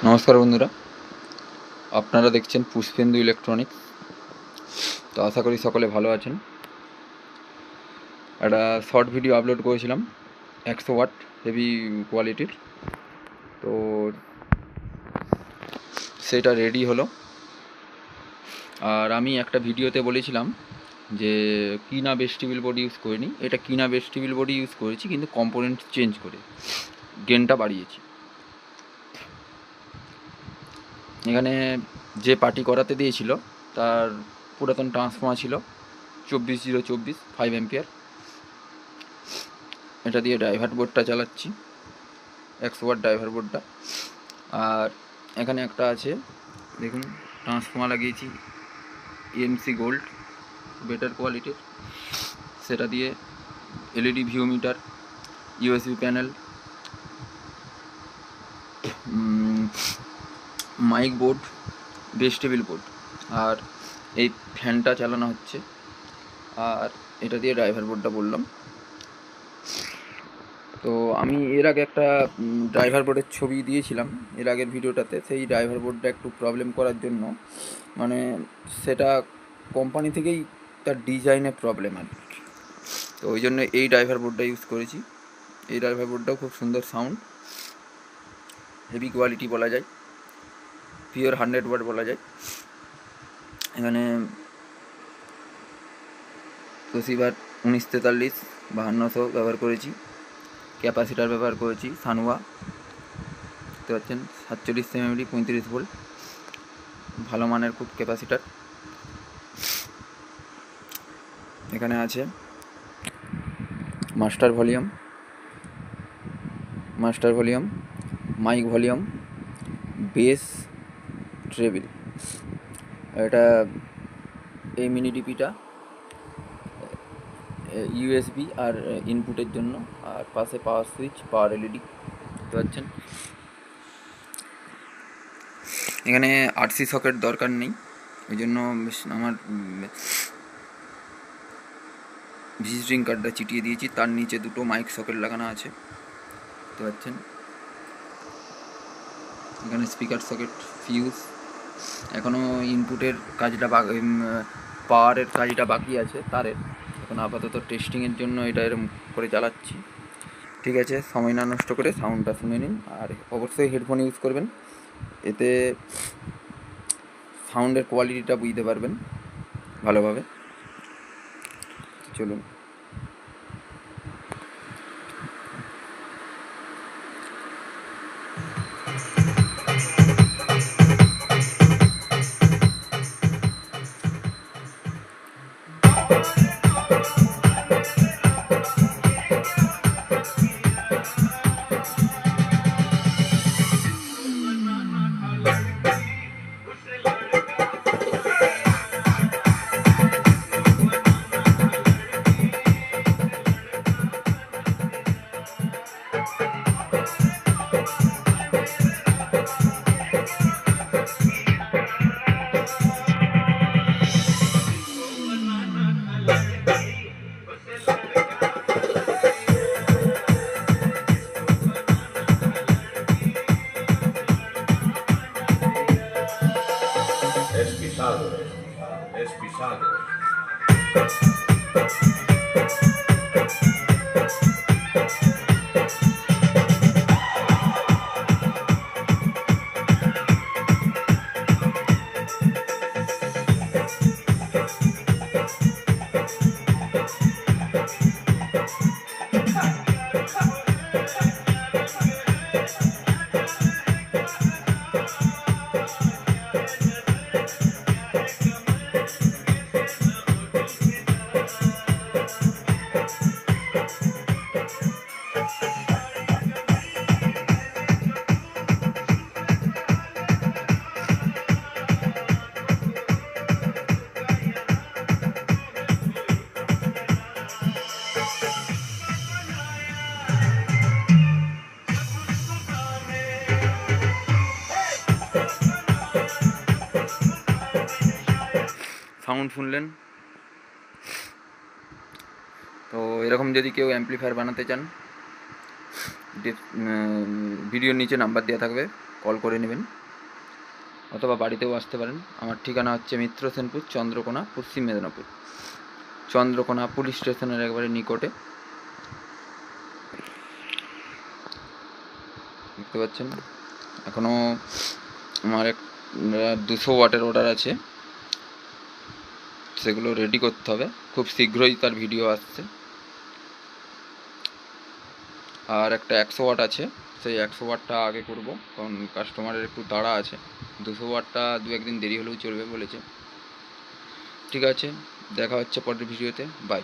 নমস্কার বন্ধুরা, আপনারা দেখছেন পুষ্পেন্দু ইলেকট্রনিক্স। তো আশা করি সকলে ভালো আছেন। একটা শর্ট ভিডিও আপলোড করেছিলাম 100 ওয়াট হেভি কোয়ালিটির। তো সেটা রেডি হলো। আর আমি একটা ভিডিওতে বলেছিলাম যে কিনা ভেস্টিবল বোর্ড ইউজ করিনি, এটা কিনা ভেস্টিবল বোর্ড ইউজ করেছি, কিন্তু কম্পোনেন্ট চেঞ্জ করে গেনটা বাড়িয়েছি। এখানে যে পার্টি করাতে দিয়েছিল তার পুরাতন ট্রান্সফর্মার ছিল 24024 5 অ্যাম্পিয়ার। এটা দিয়ে ড্রাইভার বোর্ডটা চালাচ্ছি, 100 ওয়াট ড্রাইভার বোর্ডটা। আর এখানে একটা আছে, দেখুন, ট্রান্সফর্মার লাগিয়েছি এমসি গোল্ড, বেটার কোয়ালিটির। সেটা দিয়ে LED view meter, USB panel, mic board, vestibule board, আর এই ফ্যানটা চালানো হচ্ছে। আর এটা দিয়ে ড্রাইভার বোর্ডটা বললাম। তো আমি এর আগে একটা ড্রাইভার বোর্ডের ছবি দিয়েছিলাম এর আগের ভিডিওটাতে। সেই ড্রাইভার বোর্ডটা একটু প্রবলেম করার জন্য, মানে সেটা কোম্পানি থেকেই তার ডিজাইনে প্রবলেম আর কি। তো ওই জন্য এই ড্রাইভার বোর্ডটা ইউজ করেছি। এই ড্রাইভার বোর্ডটাও খুব সুন্দর সাউন্ড, হেভি কোয়ালিটি বলা যায়, পিওর 100 ওয়াট বলা যায়। এখানে তোশিবার 1943 5200 ব্যবহার করেছি। ক্যাপাসিটার ব্যবহার করেছি সানুয়া, দেখতে পাচ্ছেন 47 এমএমডি 35 ভোল্ট, ভালো মানের খুব ক্যাপাসিটার। এখানে আছে master volume, mic volume, bass, treble. এটা এই মিনি ডিপিটা ইউএসবি আর ইনপুটের জন্য, আর পাশে পাওয়ার সুইচ, পাওয়ার এলইডি, দেখতে পাচ্ছেন। এখানে আরসি সকেট দরকার নেই, ওই জন্য আমার ভিজিটিং কার্ডটা চিটিয়ে দিয়েছি। তার নিচে দুটো মাইক সকেট লাগানো আছে, দেখতে পাচ্ছেন। এখানে স্পিকার সকেট, ফিউজ। এখনও ইনপুটের কাজটা পাওয়ারের কাজটা বাকি আছে তারের। এখন আপাতত টেস্টিংয়ের জন্য এটা এরকম করে চালাচ্ছি। ঠিক আছে, সময় না নষ্ট করে সাউন্ডটা শুনে নিন। আর অবশ্যই হেডফোন ইউজ করবেন, এতে সাউন্ডের কোয়ালিটিটা বুঝতে পারবেন ভালোভাবে। চলুন। Es pisado. সাউন্ড শুনলেন তো। এরকম যদি কেউ অ্যাম্পলিফায়ার বানাতে চান, ভিডিওর নিচে নাম্বার দেওয়া থাকবে, কল করে নেবেন, অথবা বাড়িতেও আসতে পারেন। আমার ঠিকানা হচ্ছে মিত্র সেনপুর, চন্দ্রকোনা, পশ্চিম মেদিনীপুর। চন্দ্রকোনা পুলিশ স্টেশনের একবারে নিকটে। দেখতে পাচ্ছেন এখনও আমার 200 ওয়াটের অর্ডার আছে, সেগুলো রেডি করতে হবে, খুব শীঘ্রই তার ভিডিও আসছে। আর একটা 100 ওয়াট আছে, সেই 100 ওয়াটটা আগে করব, কারণ কাস্টমারের একটু তাড়া আছে। 200 ওয়াটটা 2-1 দিন দেরি হলেও চলবে বলেছে। ঠিক আছে, দেখা হচ্ছে পরের ভিডিওতে, বাই।